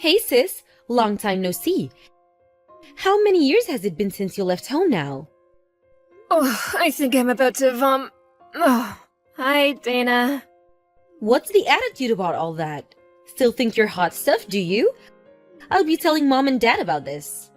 Hey sis, long time no see. How many years has it been since you left home now? Oh, I think I'm about to Oh, hi, Dana. What's the attitude about all that? Still think you're hot stuff, do you? I'll be telling mom and dad about this.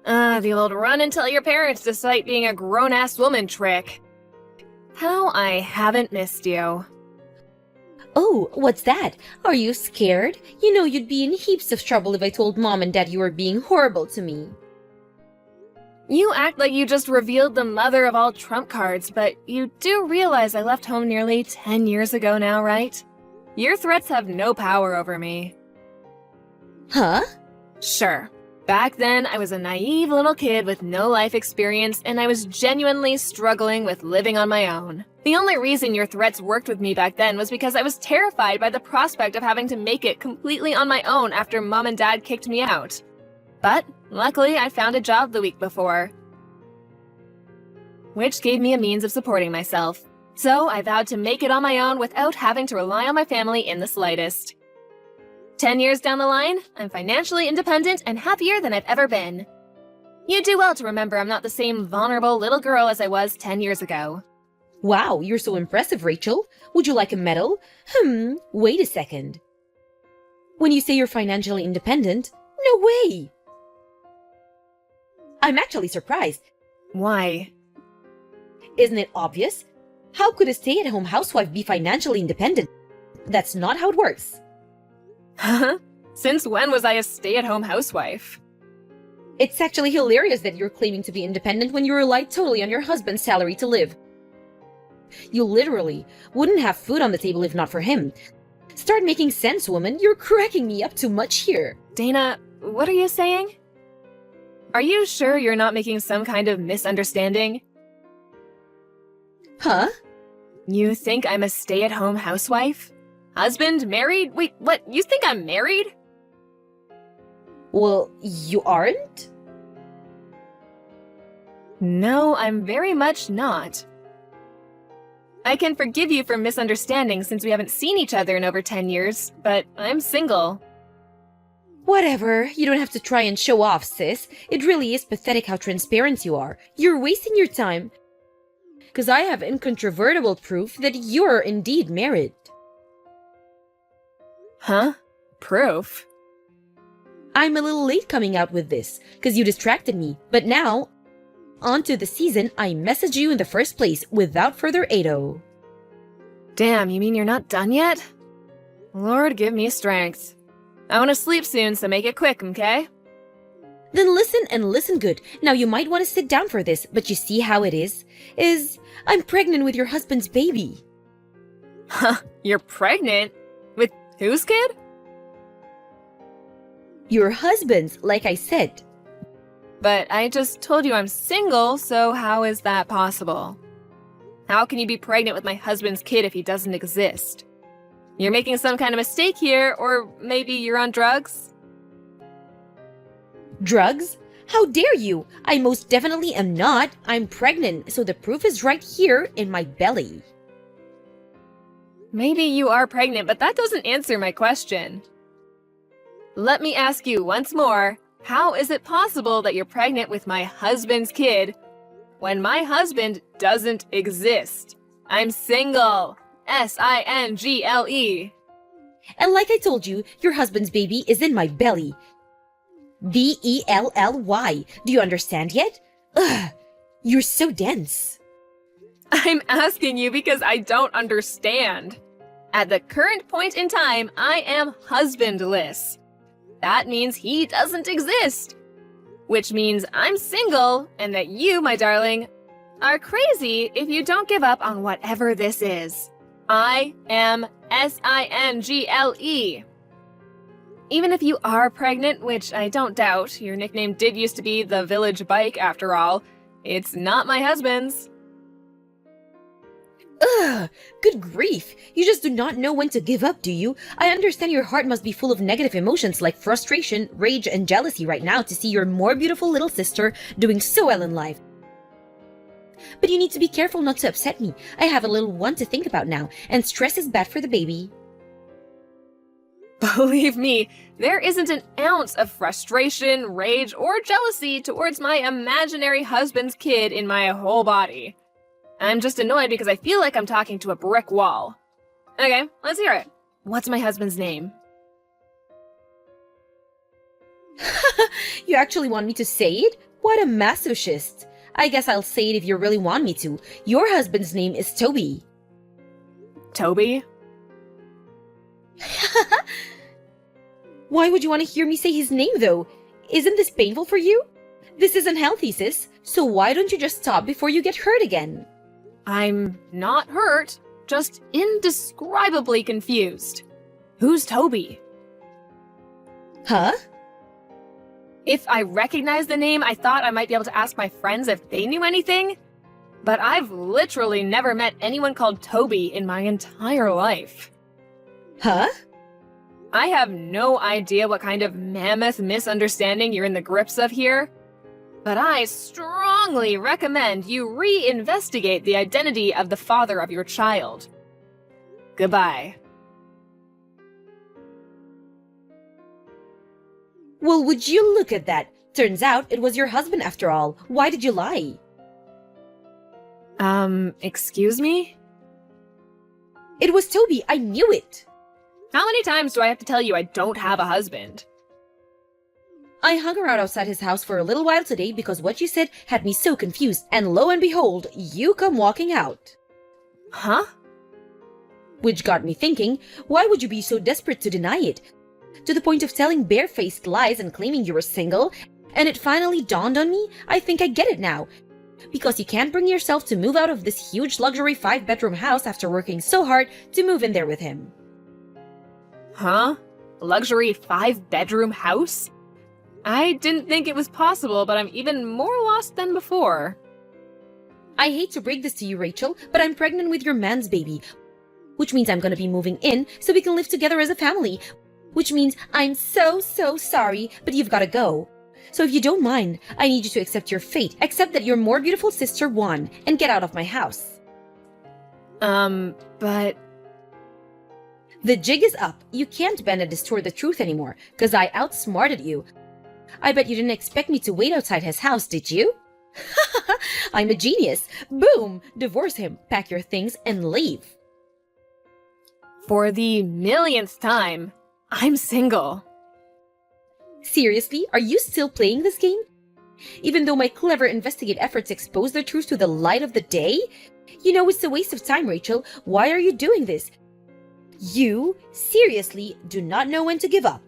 The old run and tell your parents despite being a grown-ass woman trick. How I haven't missed you. Oh, what's that? Are you scared? You know you'd be in heaps of trouble if I told mom and dad you were being horrible to me. You act like you just revealed the mother of all trump cards, but you do realize I left home nearly 10 years ago now, right? Your threats have no power over me. Huh? Sure. Back then, I was a naive little kid with no life experience, and I was genuinely struggling with living on my own. The only reason your threats worked with me back then was because I was terrified by the prospect of having to make it completely on my own after mom and dad kicked me out. But luckily, I found a job the week before, which gave me a means of supporting myself. So I vowed to make it on my own without having to rely on my family in the slightest. 10 years down the line, I'm financially independent and happier than I've ever been. You do well to remember I'm not the same vulnerable little girl as I was 10 years ago. Wow, you're so impressive, Rachel. Would you like a medal? Wait a second. When you say you're financially independent, no way! I'm actually surprised. Why? Isn't it obvious? How could a stay-at-home housewife be financially independent? That's not how it works. Huh? Since when was I a stay-at-home housewife? It's actually hilarious that you're claiming to be independent when you rely totally on your husband's salary to live. You literally wouldn't have food on the table if not for him. Start making sense, woman. You're cracking me up too much here. Dana, what are you saying? Are you sure you're not making some kind of misunderstanding? Huh? You think I'm a stay-at-home housewife? Husband? Married? Wait, what? You think I'm married? Well, you aren't? No, I'm very much not. I can forgive you for misunderstanding since we haven't seen each other in over 10 years, but I'm single. Whatever, you don't have to try and show off, sis. It really is pathetic how transparent you are. You're wasting your time. Because I have incontrovertible proof that you're indeed married. Huh? Proof? I'm a little late coming out with this, because you distracted me. But now, on to the season I messaged you in the first place without further ado. Damn, you mean you're not done yet? Lord, give me strength. I want to sleep soon, so make it quick, okay? Then listen and listen good. Now you might want to sit down for this, but you see how it is? I'm pregnant with your husband's baby. Huh? You're pregnant? With whose kid? Your husband's, like I said. But I just told you I'm single, so how is that possible? How can you be pregnant with my husband's kid if he doesn't exist? You're making some kind of mistake here, or maybe you're on drugs? Drugs? How dare you? I most definitely am not. I'm pregnant, so the proof is right here in my belly. Maybe you are pregnant, but that doesn't answer my question. Let me ask you once more, how is it possible that you're pregnant with my husband's kid when my husband doesn't exist? I'm single. S-I-N-G-L-E. And like I told you, your husband's baby is in my belly. B-E-L-L-Y. Do you understand yet? Ugh, you're so dense. I'm asking you because I don't understand. At the current point in time, I am husbandless. That means he doesn't exist. Which means I'm single, and that you, my darling, are crazy if you don't give up on whatever this is. I am S-I-N-G-L-E. Even if you are pregnant, which I don't doubt, your nickname did used to be the Village Bike after all, it's not my husband's. Ugh, good grief. You just do not know when to give up, do you? I understand your heart must be full of negative emotions like frustration, rage, and jealousy right now to see your more beautiful little sister doing so well in life. But you need to be careful not to upset me. I have a little one to think about now, and stress is bad for the baby. Believe me, there isn't an ounce of frustration, rage, or jealousy towards my imaginary husband's kid in my whole body. I'm just annoyed because I feel like I'm talking to a brick wall. Okay, let's hear it. What's my husband's name? You actually want me to say it? What a masochist. I guess I'll say it if you really want me to. Your husband's name is Toby. Toby? Why would you want to hear me say his name, though? Isn't this painful for you? This is unhealthy, sis. So why don't you just stop before you get hurt again? I'm not hurt, just indescribably confused. Who's Toby? Huh? If I recognized the name, I thought I might be able to ask my friends if they knew anything. But I've literally never met anyone called Toby in my entire life. Huh? I have no idea what kind of mammoth misunderstanding you're in the grips of here, but I strongly recommend you reinvestigate the identity of the father of your child. Goodbye. Well, would you look at that? Turns out it was your husband after all. Why did you lie? Excuse me? It was Toby. I knew it. How many times do I have to tell you I don't have a husband? I hung around outside his house for a little while today because what you said had me so confused, and lo and behold, you come walking out. Huh? Which got me thinking, why would you be so desperate to deny it? To the point of telling barefaced lies and claiming you were single, and it finally dawned on me, I think I get it now. Because you can't bring yourself to move out of this huge luxury 5-bedroom house after working so hard to move in there with him. Huh? Luxury 5-bedroom house? I didn't think it was possible, but I'm even more lost than before. I hate to break this to you, Rachel, but I'm pregnant with your man's baby. Which means I'm gonna be moving in so we can live together as a family. Which means I'm so sorry, but you've gotta go. So if you don't mind, I need you to accept your fate. Accept that your more beautiful sister won and get out of my house. But... The jig is up. You can't bend and distort the truth anymore, because I outsmarted you. I bet you didn't expect me to wait outside his house, did you? I'm a genius. Boom! Divorce him, pack your things, and leave. For the millionth time, I'm single. Seriously, are you still playing this game? Even though my clever investigate efforts expose the truth to the light of the day? You know it's a waste of time, Rachel. Why are you doing this? You, seriously, do not know when to give up.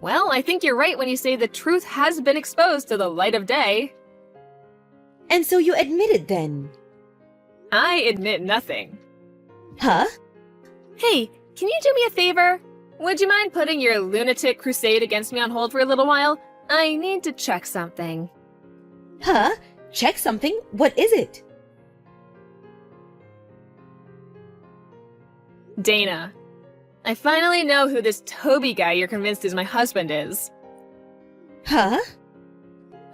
Well, I think you're right when you say the truth has been exposed to the light of day. And so you admit it then? I admit nothing. Huh? Hey, can you do me a favor? Would you mind putting your lunatic crusade against me on hold for a little while? I need to check something. Huh? Check something? What is it? Dana, I finally know who this Toby guy you're convinced is my husband is. Huh?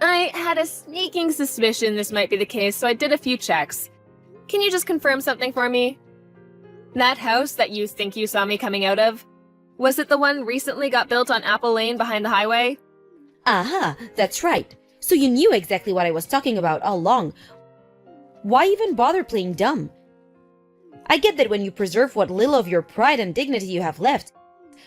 I had a sneaking suspicion this might be the case, so I did a few checks. Can you just confirm something for me? That house that you think you saw me coming out of, was it the one recently got built on Apple Lane behind the highway? Aha, that's right. So you knew exactly what I was talking about all along. Why even bother playing dumb? I get that when you preserve what little of your pride and dignity you have left,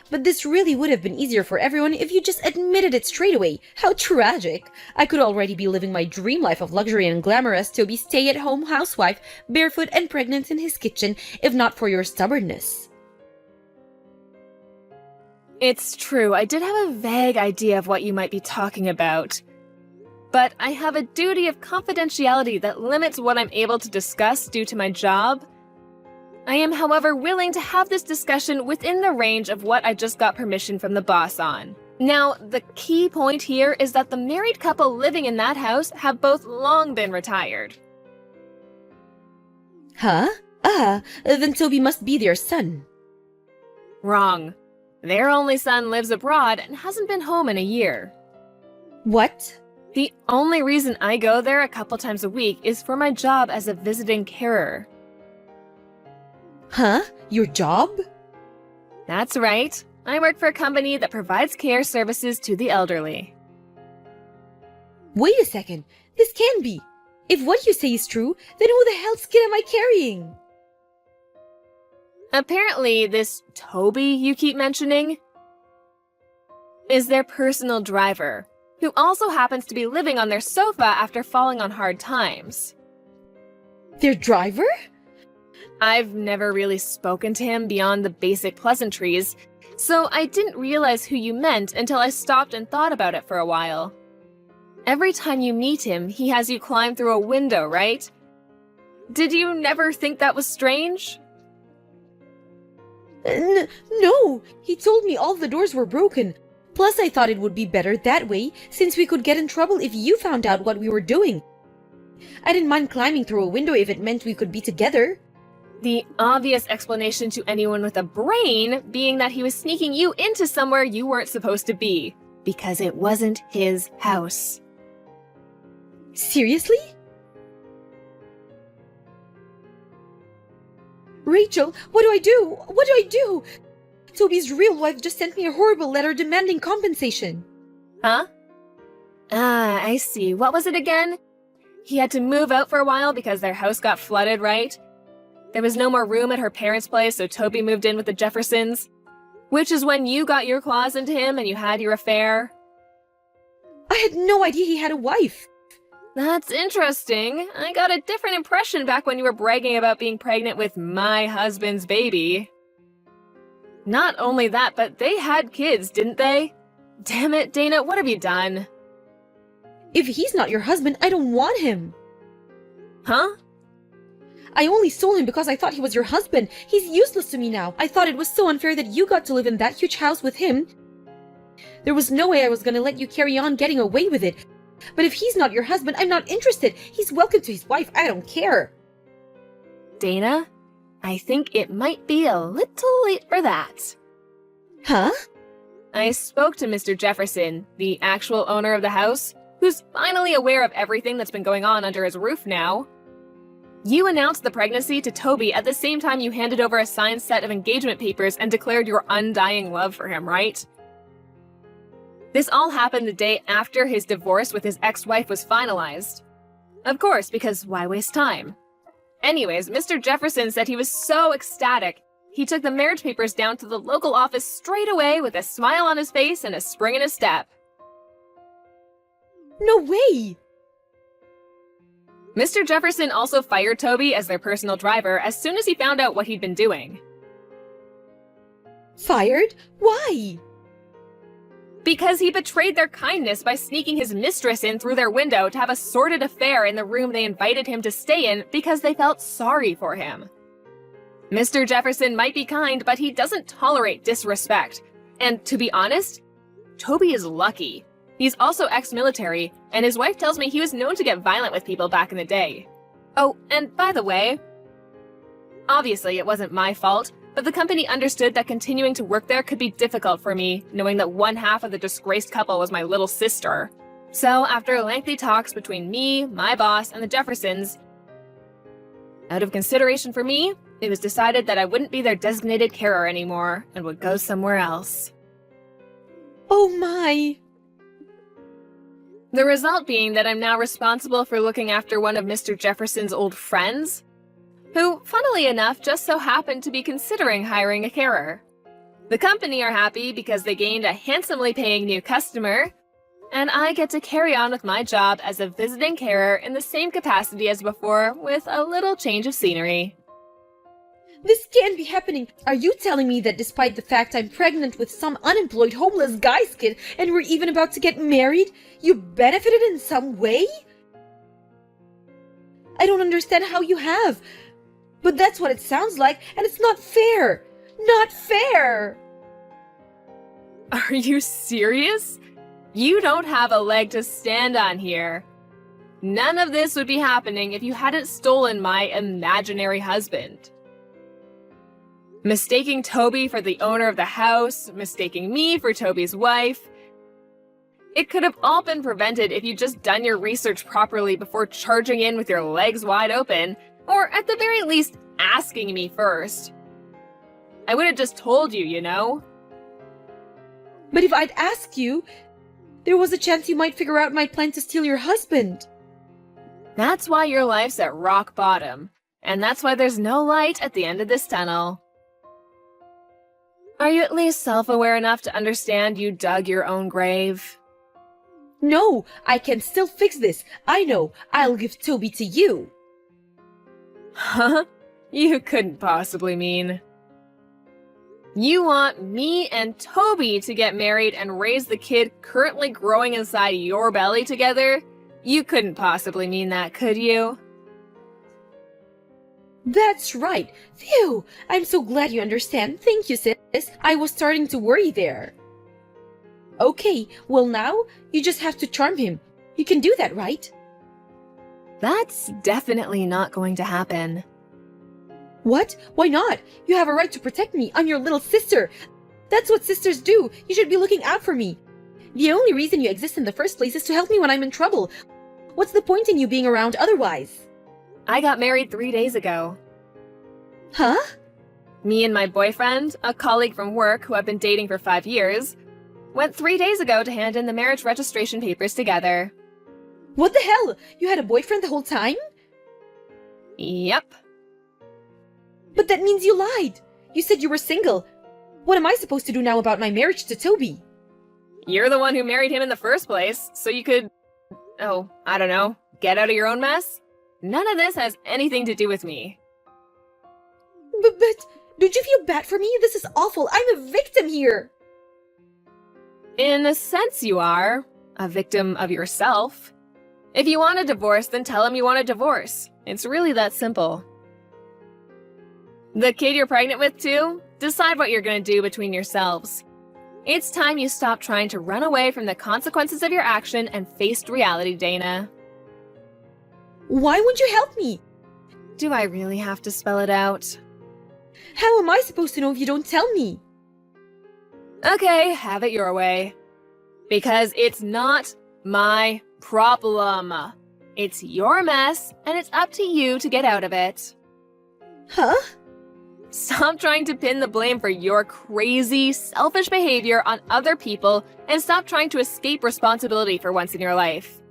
but this really would have been easier for everyone if you just admitted it straight away. How tragic! I could already be living my dream life of luxury and glamour as Toby's stay-at-home housewife, barefoot and pregnant in his kitchen, if not for your stubbornness. It's true, I did have a vague idea of what you might be talking about. But I have a duty of confidentiality that limits what I'm able to discuss due to my job. I am, however, willing to have this discussion within the range of what I just got permission from the boss on. Now, the key point here is that the married couple living in that house have both long been retired. Huh? Then Toby must be their son. Wrong. Their only son lives abroad and hasn't been home in a year. What? The only reason I go there a couple times a week is for my job as a visiting carer. Huh? Your job? That's right. I work for a company that provides care services to the elderly. Wait a second. This can't be. If what you say is true, then who the hell's kid am I carrying? Apparently, this Toby you keep mentioning is their personal driver, who also happens to be living on their sofa after falling on hard times. Their driver? I've never really spoken to him beyond the basic pleasantries, so I didn't realize who you meant until I stopped and thought about it for a while. Every time you meet him, he has you climb through a window, right? Did you never think that was strange? No, he told me all the doors were broken. Plus, I thought it would be better that way, since we could get in trouble if you found out what we were doing. I didn't mind climbing through a window if it meant we could be together. The obvious explanation to anyone with a brain being that he was sneaking you into somewhere you weren't supposed to be, because it wasn't his house. Seriously? Rachel, what do I do? What do I do? Toby's real wife just sent me a horrible letter demanding compensation. Huh? Ah, I see. What was it again? He had to move out for a while because their house got flooded, right? There was no more room at her parents' place, so Toby moved in with the Jeffersons. Which is when you got your claws into him and you had your affair. I had no idea he had a wife. That's interesting. I got a different impression back when you were bragging about being pregnant with my husband's baby. Not only that, but they had kids, didn't they? Damn it, Dana, what have you done? If he's not your husband, I don't want him. Huh? I only stole him because I thought he was your husband. He's useless to me now. I thought it was so unfair that you got to live in that huge house with him. There was no way I was gonna let you carry on getting away with it. But if he's not your husband, I'm not interested. He's welcome to his wife. I don't care. Dana, I think it might be a little late for that. Huh? I spoke to Mr. Jefferson, the actual owner of the house, who's finally aware of everything that's been going on under his roof now. You announced the pregnancy to Toby at the same time you handed over a signed set of engagement papers and declared your undying love for him, right? This all happened the day after his divorce with his ex-wife was finalized. Of course, because why waste time? Anyways, Mr. Jefferson said he was so ecstatic, he took the marriage papers down to the local office straight away with a smile on his face and a spring in his step. No way! Mr. Jefferson also fired Toby as their personal driver as soon as he found out what he'd been doing. Fired? Why? Because he betrayed their kindness by sneaking his mistress in through their window to have a sordid affair in the room they invited him to stay in because they felt sorry for him. Mr. Jefferson might be kind, but he doesn't tolerate disrespect. And to be honest, Toby is lucky. He's also ex-military, and his wife tells me he was known to get violent with people back in the day. Oh, and by the way, obviously it wasn't my fault, but the company understood that continuing to work there could be difficult for me, knowing that one half of the disgraced couple was my little sister. So after lengthy talks between me, my boss, and the Jeffersons, out of consideration for me, it was decided that I wouldn't be their designated carer anymore and would go somewhere else. Oh my! The result being that I'm now responsible for looking after one of Mr. Jefferson's old friends, who, funnily enough, just so happened to be considering hiring a carer. The company are happy because they gained a handsomely paying new customer, and I get to carry on with my job as a visiting carer in the same capacity as before, with a little change of scenery. This can't be happening. Are you telling me that despite the fact I'm pregnant with some unemployed homeless guy's kid and we're even about to get married, you benefited in some way? I don't understand how you have. But that's what it sounds like, and it's not fair. Not fair! Are you serious? You don't have a leg to stand on here. None of this would be happening if you hadn't stolen my imaginary husband. Mistaking Toby for the owner of the house, mistaking me for Toby's wife. It could have all been prevented if you'd just done your research properly before charging in with your legs wide open, or at the very least, asking me first. I would have just told you, you know? But if I'd asked you, there was a chance you might figure out my plan to steal your husband. That's why your life's at rock bottom. And that's why there's no light at the end of this tunnel. Are you at least self-aware enough to understand you dug your own grave? No, I can still fix this. I know. I'll give Toby to you. Huh? You couldn't possibly mean. You want me and Toby to get married and raise the kid currently growing inside your belly together? You couldn't possibly mean that, could you? That's right. Phew! I'm so glad you understand. Thank you, sis. I was starting to worry there. Okay, well now, you just have to charm him. You can do that, right? That's definitely not going to happen. What? Why not? You have a right to protect me. I'm your little sister. That's what sisters do. You should be looking out for me. The only reason you exist in the first place is to help me when I'm in trouble. What's the point in you being around otherwise? I got married 3 days ago. Huh? Me and my boyfriend, a colleague from work who I've been dating for 5 years, went 3 days ago to hand in the marriage registration papers together. What the hell? You had a boyfriend the whole time? Yep. But that means you lied. You said you were single. What am I supposed to do now about my marriage to Toby? You're the one who married him in the first place, so you could... oh, I don't know, get out of your own mess? None of this has anything to do with me. But don't you feel bad for me? This is awful. I'm a victim here. In a sense you are. A victim of yourself. If you want a divorce, then tell him you want a divorce. It's really that simple. The kid you're pregnant with, too? Decide what you're gonna do between yourselves. It's time you stop trying to run away from the consequences of your action and faced reality, Dana. Why won't you help me? Do I really have to spell it out? How am I supposed to know if you don't tell me? Okay, have it your way. Because it's not my problem. It's your mess, and it's up to you to get out of it. Huh? Stop trying to pin the blame for your crazy, selfish behavior on other people, and stop trying to escape responsibility for once in your life.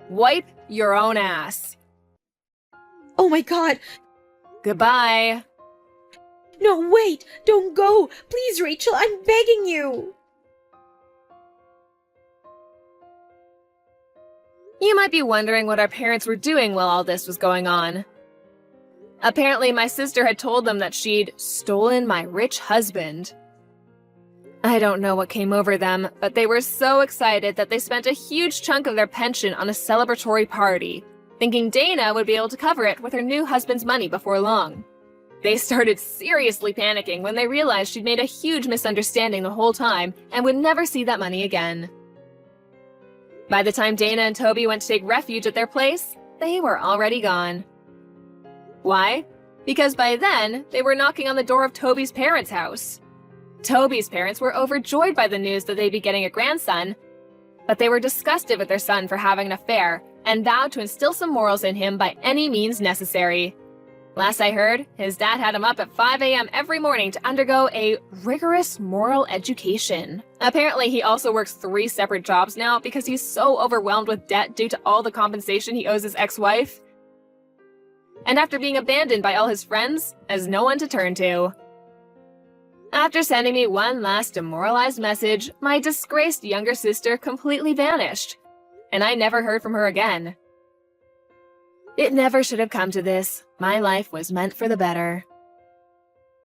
Wipe your own ass. Oh my god. Goodbye. No, wait. Don't go. Please, Rachel, I'm begging you. You might be wondering what our parents were doing while all this was going on. Apparently, my sister had told them that she'd stolen my rich husband. I don't know what came over them, but they were so excited that they spent a huge chunk of their pension on a celebratory party, thinking Dana would be able to cover it with her new husband's money before long. They started seriously panicking when they realized she'd made a huge misunderstanding the whole time and would never see that money again. By the time Dana and Toby went to take refuge at their place, they were already gone. Why? Because by then, they were knocking on the door of Toby's parents' house. Toby's parents were overjoyed by the news that they'd be getting a grandson, but they were disgusted with their son for having an affair and vowed to instill some morals in him by any means necessary. Last I heard, his dad had him up at 5 a.m. every morning to undergo a rigorous moral education. Apparently, he also works 3 separate jobs now because he's so overwhelmed with debt due to all the compensation he owes his ex-wife. And after being abandoned by all his friends, has no one to turn to. After sending me one last demoralized message, my disgraced younger sister completely vanished, and I never heard from her again. It never should have come to this. My life was meant for the better.